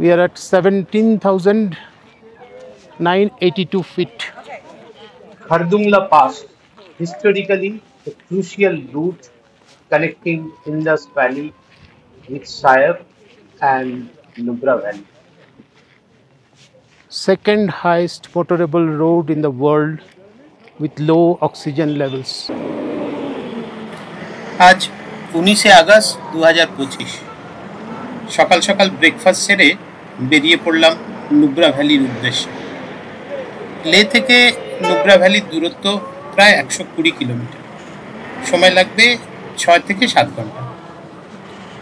We are at 17,982 feet. Khardungla Pass, historically a crucial route connecting Indus Valley with Shire and Nubra Valley. Second highest motorable road in the world with low oxygen levels. আজ 19শে August 2025 সকাল সকাল breakfast সেরে বেরিয়ে পড়লাম নুব্রা ভ্যালির উদ্দেশ্যে। লে থেকে নুব্রা ভ্যালির দূরত্ব প্রায় 120 কিলোমিটার। সময় লাগবে 6 থেকে 7 ঘন্টা।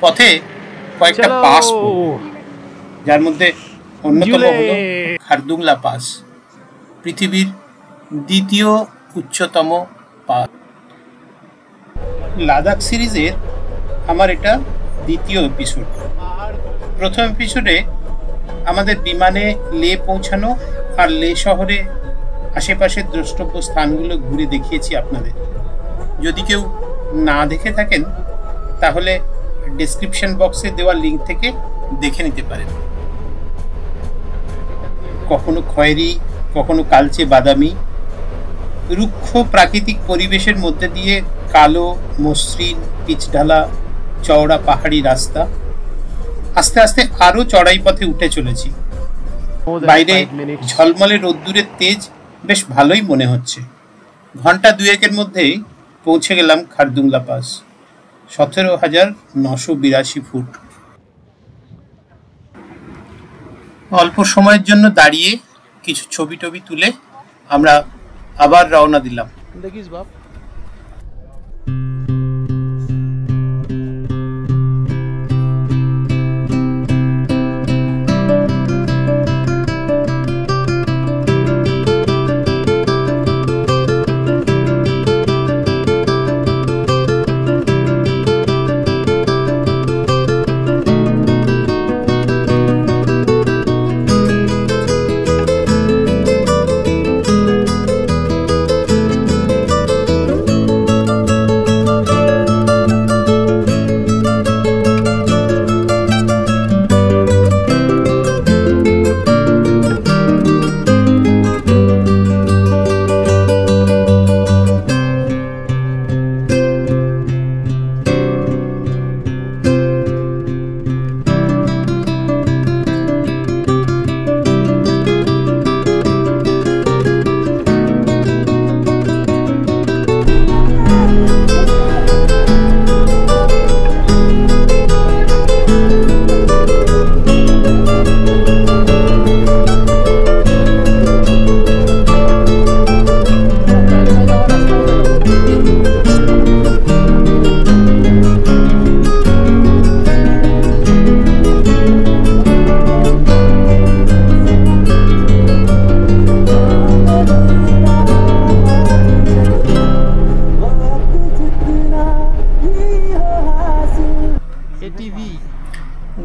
পথে কয়েকটা পাস যার মধ্যে অন্যতম হলো খারদুংলা পাস, পৃথিবীর দ্বিতীয় উচ্চতম পাস। লাদাখ সিরিজের আমার এটা দ্বিতীয় এপিসোড। প্রথম এপিসোডে আমাদের বিমানে লে পৌঁছানো আর লে শহরে আশেপাশের দ্রষ্টব্য স্থানগুলো ঘুরে দেখিয়েছি আপনাদের। যদি কেউ না দেখে থাকেন তাহলে ডেসক্রিপশন বক্সে দেওয়া লিঙ্ক থেকে দেখে নিতে পারেন। কখনো খয়েরি, কখনো কালচে বাদামি, রুক্ষ প্রাকৃতিক পরিবেশের মধ্যে দিয়ে কালো মসৃণ পিচঢালা চওড়া পাহাড়ি রাস্তা। আস্তে আস্তে আরো চড়াই পথে উঠে চলেছি। বাইরে ঝলমলে রোদ্দুরের তেজ বেশ ভালোই মনে হচ্ছে। ঘন্টা দুয়েকের মধ্যেই পৌঁছে গেলাম খারদুংলা পাস, 17,982 ফুট। অল্প সময়ের জন্য দাঁড়িয়ে কিছু ছবি টবি তুলে আমরা আবার রওনা দিলাম। দেখিস বাপ।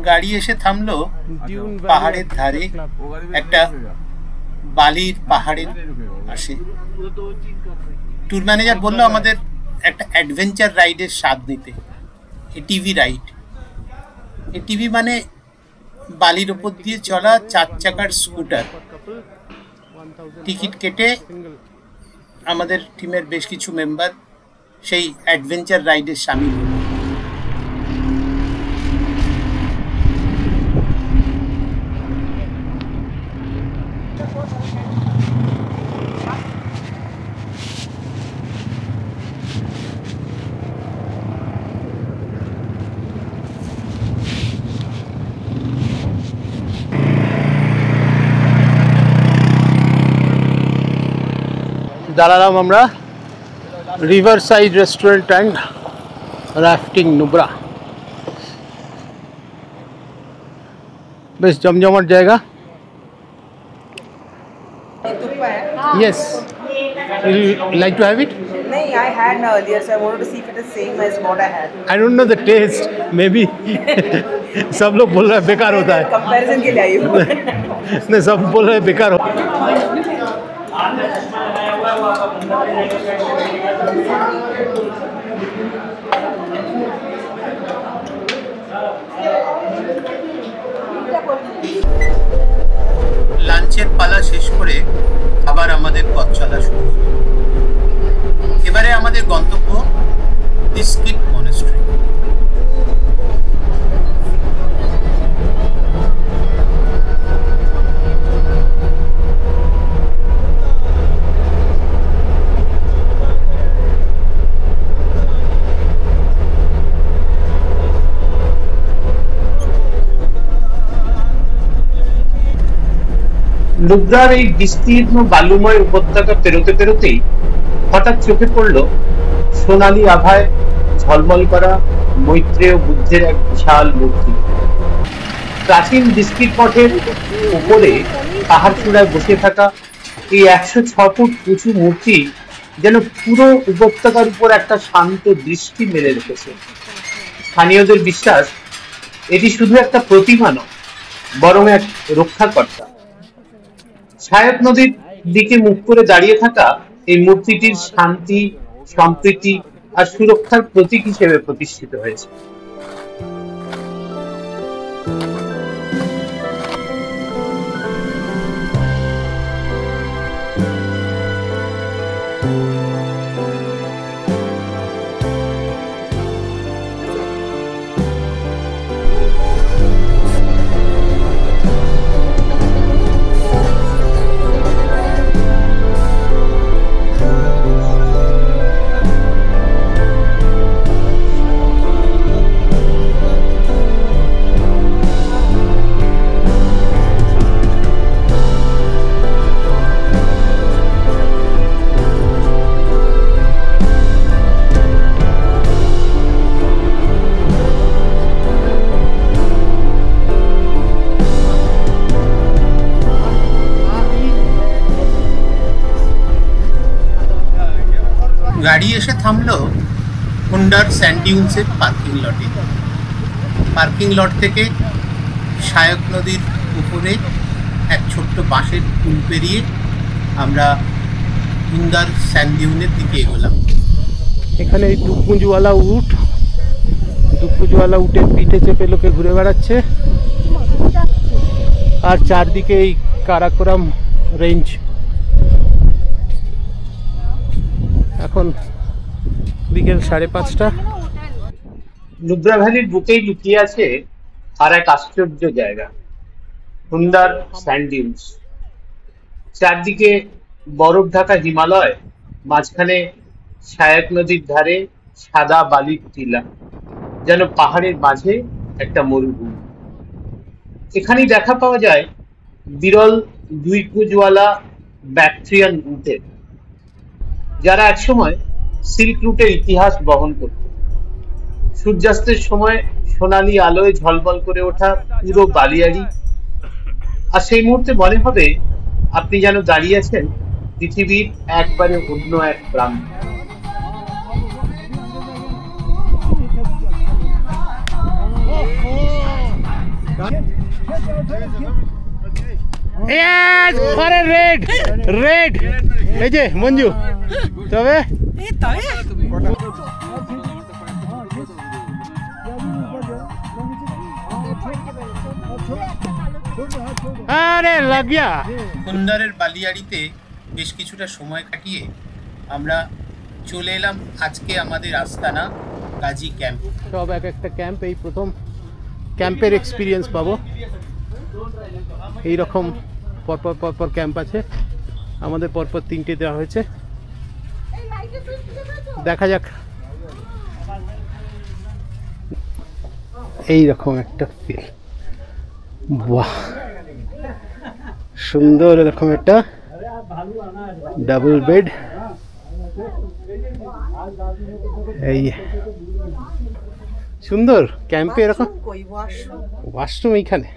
গাড়ি এসে থামলো পাহাড়ের ধারে একটা বালির পাহাড়ের পাশে। ট্যুর ম্যানেজার বললো আমাদের একটা অ্যাডভেঞ্চার রাইডের স্বাদ নিতে। ATV ride. এটিভি মানে বালির ওপর দিয়ে চলা 4 চাকার স্কুটার। টিকিট কেটে আমাদের টিমের বেশ কিছু মেম্বার সেই অ্যাডভেঞ্চার রাইডের সামিল হলো। দাঁড়ালাম আমরা river side restaurant and rafting Nubra. বেশ জমজমাট জায়গা। Yes. Will you like to have it? No, I had earlier, so I wanted to see if it is same as what I had. I don't know the taste. Maybe सब लोग बोल रहे हैं बेकार होता है। Comparison के लिए आई हूँ। नहीं, सब बोल रहे हैं बेकार होता है। লাঞ্চের পালা শেষ করে আবার আমাদের পথ চলা শুরু হলো। এবারে আমাদের গন্তব্য ইস্কিট মনেস্ট্রি। নুব্রার এই বিস্তীর্ণ বালুময় উপত্যকা পেরোতে পেরোতেই হঠাৎ চোখে পড়ল সোনালী আভায় ঝলমল করা মৈত্রেয় বুদ্ধের এক বিশাল মূর্তি। প্রাচীন বিস্কিট মঠের উপরে পাহাড় চূড়ায় বসে থাকা এই 106 ফুট উঁচু মূর্তি যেন পুরো উপত্যকার উপর একটা শান্ত দৃষ্টি মেলে রেখেছে। স্থানীয়দের বিশ্বাস এটি শুধু একটা প্রতিমা নয়, বরং এক রক্ষাকর্তা। ছায়ক নদীর দিকে মুখ করে দাঁড়িয়ে থাকা এই মূর্তিটির শান্তি, সম্প্রীতি আর সুরক্ষার প্রতীক হিসেবে প্রতিষ্ঠিত হয়েছে। গাড়ি এসে থামলো হুন্ডার স্যান্ড ডিউন্সের পার্কিং লটে। পার্কিং লট থেকে শায়ক নদীর উপরে এক ছোট্ট বাঁশের পুল পেরিয়ে আমরা হুন্ডার স্যান্ড ডিউনের দিকে এগোলাম। এখানে এই দুপুঞ্জওয়ালা উটের পিঠে চেপে লোকে ঘুরে বেড়াচ্ছে, আর চারদিকে এই কারাকোরাম রেঞ্জ। এখন বিকেল 5:30। নুব্রা ভ্যালির বুকেই লুকিয়ে আছে আর এক আশ্চর্য জায়গা, হুন্ডার স্যান্ড ডিউনস। চারদিকে বরফ ঢাকা হিমালয়, মাঝখানে শায়ক নদীর ধারে সাদা বালির টিলা, যেন পাহাড়ের মাঝে একটা মরুভূমি। এখানেই দেখা পাওয়া যায় বিরল 2 কুঁজওয়ালা ব্যাকট্রিয়ান উটের, যারা একসময় সিল্ক রুটের ইতিহাস বহন করত। সূর্যাস্তের সময় সোনালী আলোয় ঝলমল করে ওঠা পুরো বালিয়াড়ি, আর সেই মুহূর্তে মনে হবে আপনি যেন দাঁড়িয়ে আছেন পৃথিবীর একবারে অন্য এক প্রান্তে। রেড এই যে মঞ্জু, তবে আরে লাগিয়া। হুন্ডারের বালিয়াড়িতে বেশ কিছুটা সময় কাটিয়ে আমরা চলে এলাম আজকে আমাদের আস্তানা গাজী ক্যাম্প। সব এক একটা ক্যাম্প, এই প্রথম ক্যাম্পের এক্সপিরিয়েন্স পাবো। এইরকম পরপর ক্যাম্প আছে, আমাদের পরপর 3টে দেওয়া হয়েছে। দেখা যাক, এইরকম একটা ফিল। বাহ, সুন্দর এরকম একটা ডাবল বেড। এই সুন্দর ক্যাম্পে এরকম ওয়াশরুম এইখানে।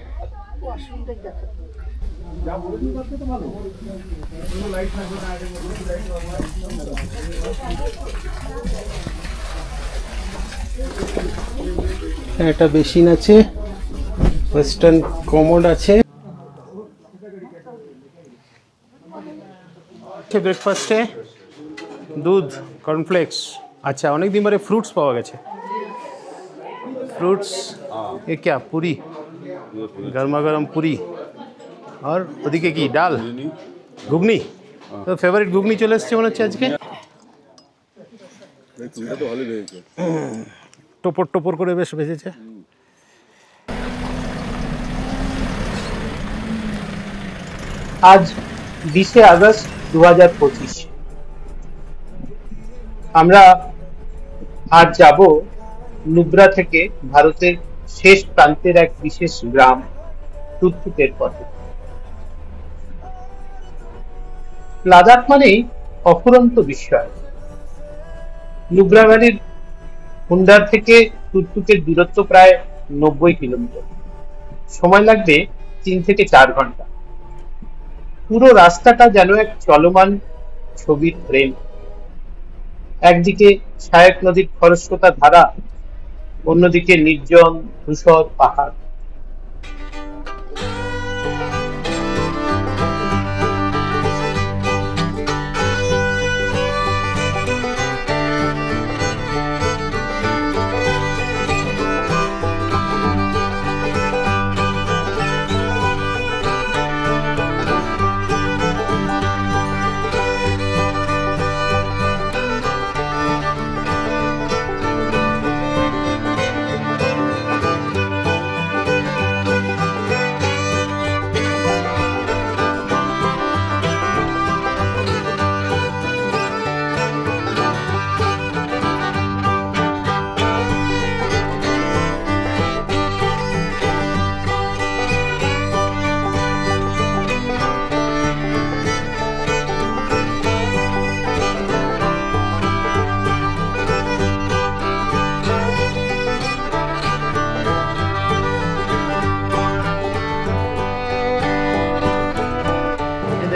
একটা বেসিন আছে, ওয়েস্টার্ন কমোড আছে। ব্রেকফাস্টে দুধ, কর্নফ্লেক্স। আচ্ছা, অনেকদিন পরে ফ্রুটস পাওয়া গেছে। फ्रूट्स ये क्या पूरी गर्मा गर्म पूरी और ওদিকে কি ডাল ঘুগনি তো ফেভারিট ঘুগনি চলে এসেছে মনে হচ্ছে আজকে তো ভালো লেগেছে টপর টপর করে বেশ ভেজেছে আজ 20 আগস্ট 2025 আমরা আজ যাব নুব্রা থেকে ভারতের শেষ প্রান্তের এক বিশেষ গ্রাম টুকটুকের পথে। লাদাখ মানেই অফুরন্ত বিস্ময়। নুব্রা ভ্যালির হুন্ডার থেকে টুকটুকের দূরত্ব প্রায় 90 কিলোমিটার। সময় লাগবে 3 থেকে 4 ঘন্টা। পুরো রাস্তাটা যেন এক চলমান ছবির ফ্রেম। একদিকে ছায়ক নদীর খরস্রোতা ধারা, অন্যদিকে নির্জন ধূসর পাহাড়।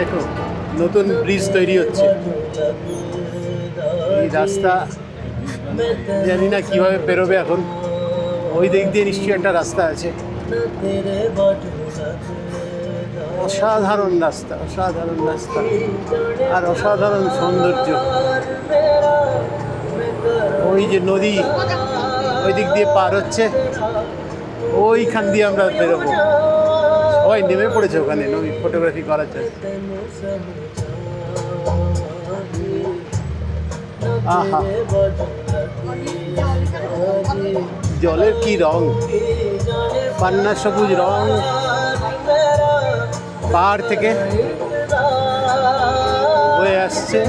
দেখো নতুন ব্রিজ তৈরি হচ্ছে এই রাস্তা জানি না কিভাবে বেরোবে এখন ওই দিক দিয়ে নিশ্চয়ই একটা রাস্তা আছে অসাধারণ রাস্তা আর অসাধারণ সৌন্দর্য ওই যে নদী ওই দিক দিয়ে পার হচ্ছে ওইখান দিয়ে আমরা বেরোবো সবাই নেমে পড়েছে ওখানে নদী ফটোগ্রাফি করার জন্য আহা জলের কি রং পান্না সবুজ রং পাহাড় থেকে হয়ে আসছে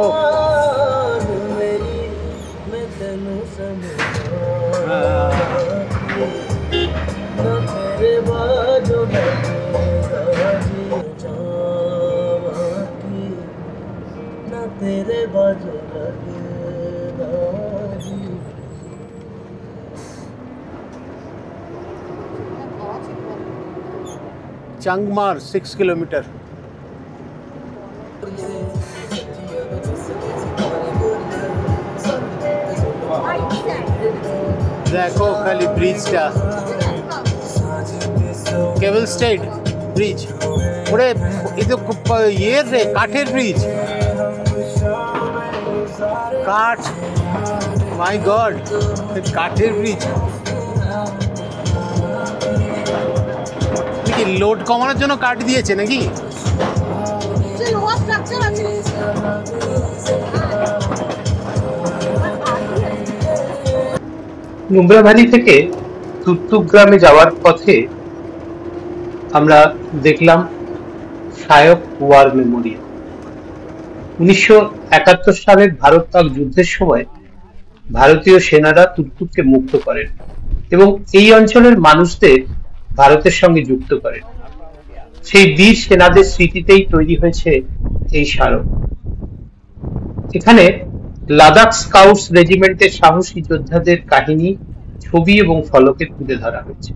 ও চাংমার 6 কিলোমিটার দেখো খালি ব্রিজটা কেবল স্টেট ব্রিজ ওরে এই তো ইয়ের রে কাঠের ব্রিজ কাঠ মাই গড কাঠের ব্রিজ কি লোড কমানোর জন্য কাঠ দিয়েছে নাকি নুব্রা ভ্যালি থেকে টুকটুক গ্রামে যাওয়ার পথে আমরা দেখলাম শায়ক ওয়ার মেমোরিয়াল। 1971 সালের ভারত পাক যুদ্ধের সময় ভারতীয় সেনারা টুকটুককে মুক্ত করেন এবং এই অঞ্চলের মানুষদের ভারতের সঙ্গে যুক্ত করেন। সেই বীর সেনাদের স্মৃতিতেই তৈরি হয়েছে এই স্মারক। এখানে লাদাখ স্কাউটস রেজিমেন্টের সাহসী যোদ্ধাদের কাহিনী ছবি এবং ফলকে তুলে ধরা হয়েছে।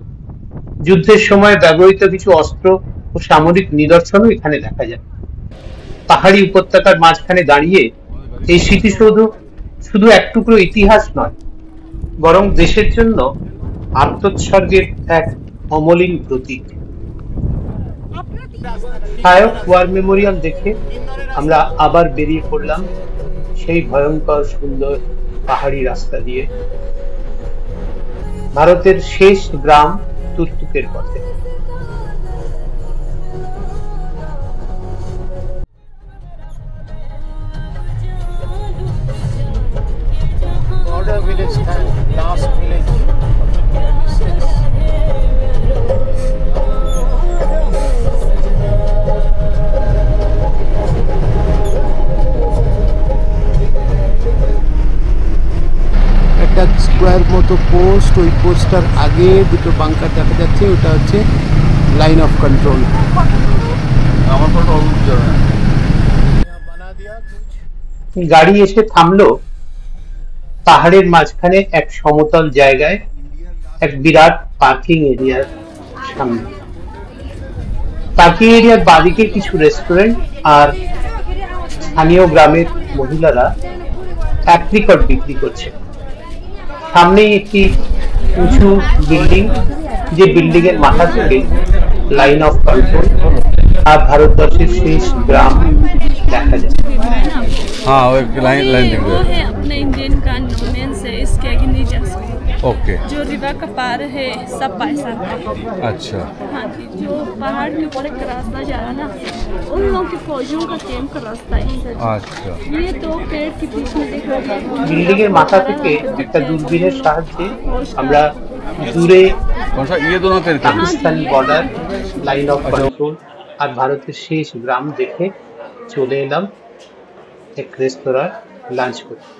যুদ্ধের সময় ব্যবহৃত কিছু অস্ত্র ও সামরিক নিদর্শনও এখানে দেখা যায়। পাহাড়ি উপত্যকার মাঝখানে দাঁড়িয়ে এই স্মৃতিসৌধ শুধু এক টুকরো ইতিহাস নয়, বরং দেশের জন্য আত্মোৎসর্গের এক অমলিন প্রতীক। শায়ক ওয়ার মেমোরিয়াল দেখে আমরা আবার বেরিয়ে পড়লাম সেই ভয়ঙ্কর সুন্দর পাহাড়ি রাস্তা দিয়ে। ভারতের শেষ গ্রাম তুর্তুকের পথে। Border village time, last village of India distance. একটা স্কোয়ার মতো পোস্ট, ওই পোস্টটার আগে দুটো বাংকার দেখা যাচ্ছে, ওটা হচ্ছে লাইন অফ কন্ট্রোল। গাড়ি এসে থামলো পাহাড়ের মাঝখানে এক সমতল জায়গায়, এক বিরাট পার্কিং এরিয়ার সামনে। পার্কিং এরিয়ার বাদিকে কিছু রেস্টুরেন্ট আর স্থানীয় গ্রামের মহিলারা অ্যাপ্রিকট বিক্রি করছে। সামনেই একটি উঁচু বিল্ডিং, যে বিল্ডিং এর মাথা থেকে লাইন অফ কন্ট্রোল আর ভারতবর্ষের শেষ গ্রাম দেখা যায়। हाँ वो एक लाइन लाइन दिख वो रहा है अपने इंडियन का नोमेंस है, इसके आगे नहीं जा सकते। है ओके जो रिवर का पार है सब पाकिस्तान का है। अच्छा हाँ जी, जो पहाड़ के ऊपर एक रास्ता जा रहा है ना, उन लोगों के फौजियों का कैंप का रास्ता है इधर। अच्छा ये दो पेड़ के बीच में देख रहे हैं। বিল্ডিং এর মাথা থেকে একটা দূরবীনের সাহায্যে আমরা দূরে कौन सा ये दोनों तेरे Pakistani border, line of control আর ভারতের শেষ গ্রাম দেখে চলে এলাম এক রেস্তোরাঁ লাঞ্চ করতে।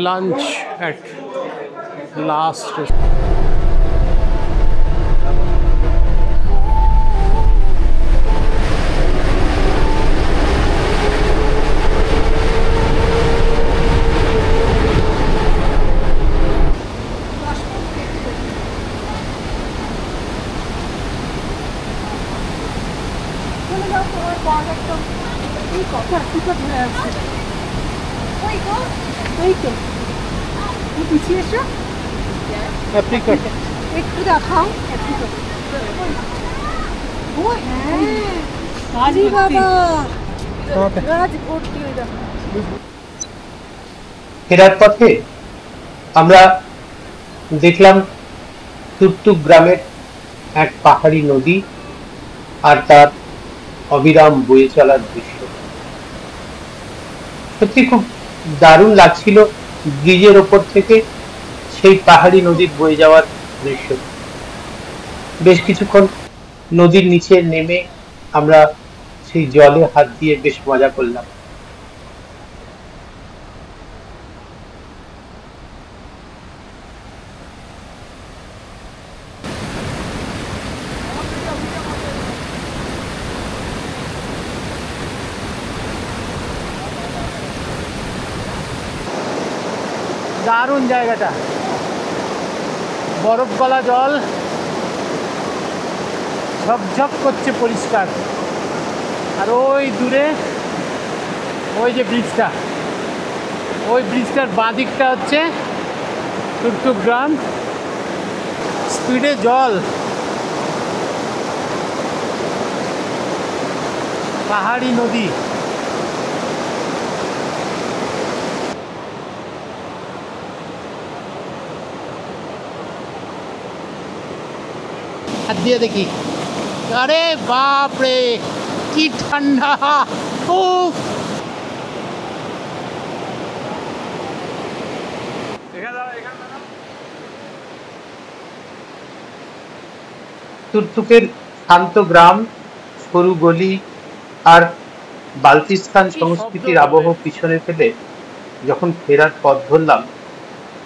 Lunch at last. Apricot. একটু দেখাও আরে বাবা রাজকোট দিয়ে দাও। ফেরার পথে আমরা দেখলাম তুর্তুক গ্রামের এক পাহাড়ি নদী আর তার অবিরাম বয়ে চলার দৃশ্য। সত্যি খুব দারুণ লাগছিল ব্রিজের ওপর থেকে সেই পাহাড়ি নদীর বয়ে যাওয়ার দৃশ্য। বেশ কিছুক্ষণ নদীর নিচে নেমে আমরা সেই জলে হাত দিয়ে বেশ মজা করলাম। দারুণ জায়গাটা, বরফ গলা জল, ঝপঝপ করছে পরিষ্কার। আর ওই দূরে ওই যে ব্রিজটা, ওই ব্রিজটার বাঁ দিকটা হচ্ছে তুর্তুক গ্রাম। স্পিডে জল, পাহাড়ি নদী। হাত দিয়ে দেখি, আরে বাপ রে কি ঠান্ডা! উফ, তুর্তুকের শান্ত গ্রাম, সরু গলি আর বালতিস্তান সংস্কৃতির আবহ পিছনে ফেলে যখন ফেরার পথ ধরলাম,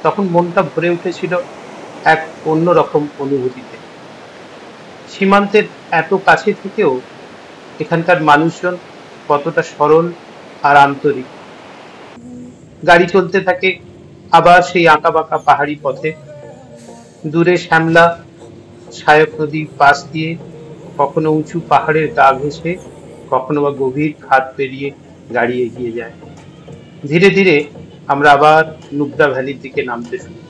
তখন মনটা ভরে উঠেছিল এক অন্যরকম অনুভূতিতে। সীমান্তের এত কাছে থেকেও এখানকার মানুষজন কতটা সরল আর আন্তরিক। গাড়ি চলতে থাকে আবার সেই আঁকাবাঁকা পাহাড়ি পথে। দূরে শ্যামলা সায়ক নদীর পাশ দিয়ে কখনো উঁচু পাহাড়ের গা ঘেঁষে, কখনো বা গভীর খাদ পেরিয়ে গাড়ি এগিয়ে যায়। ধীরে ধীরে আমরা আবার নুব্রা ভ্যালির দিকে নামতে শুরু।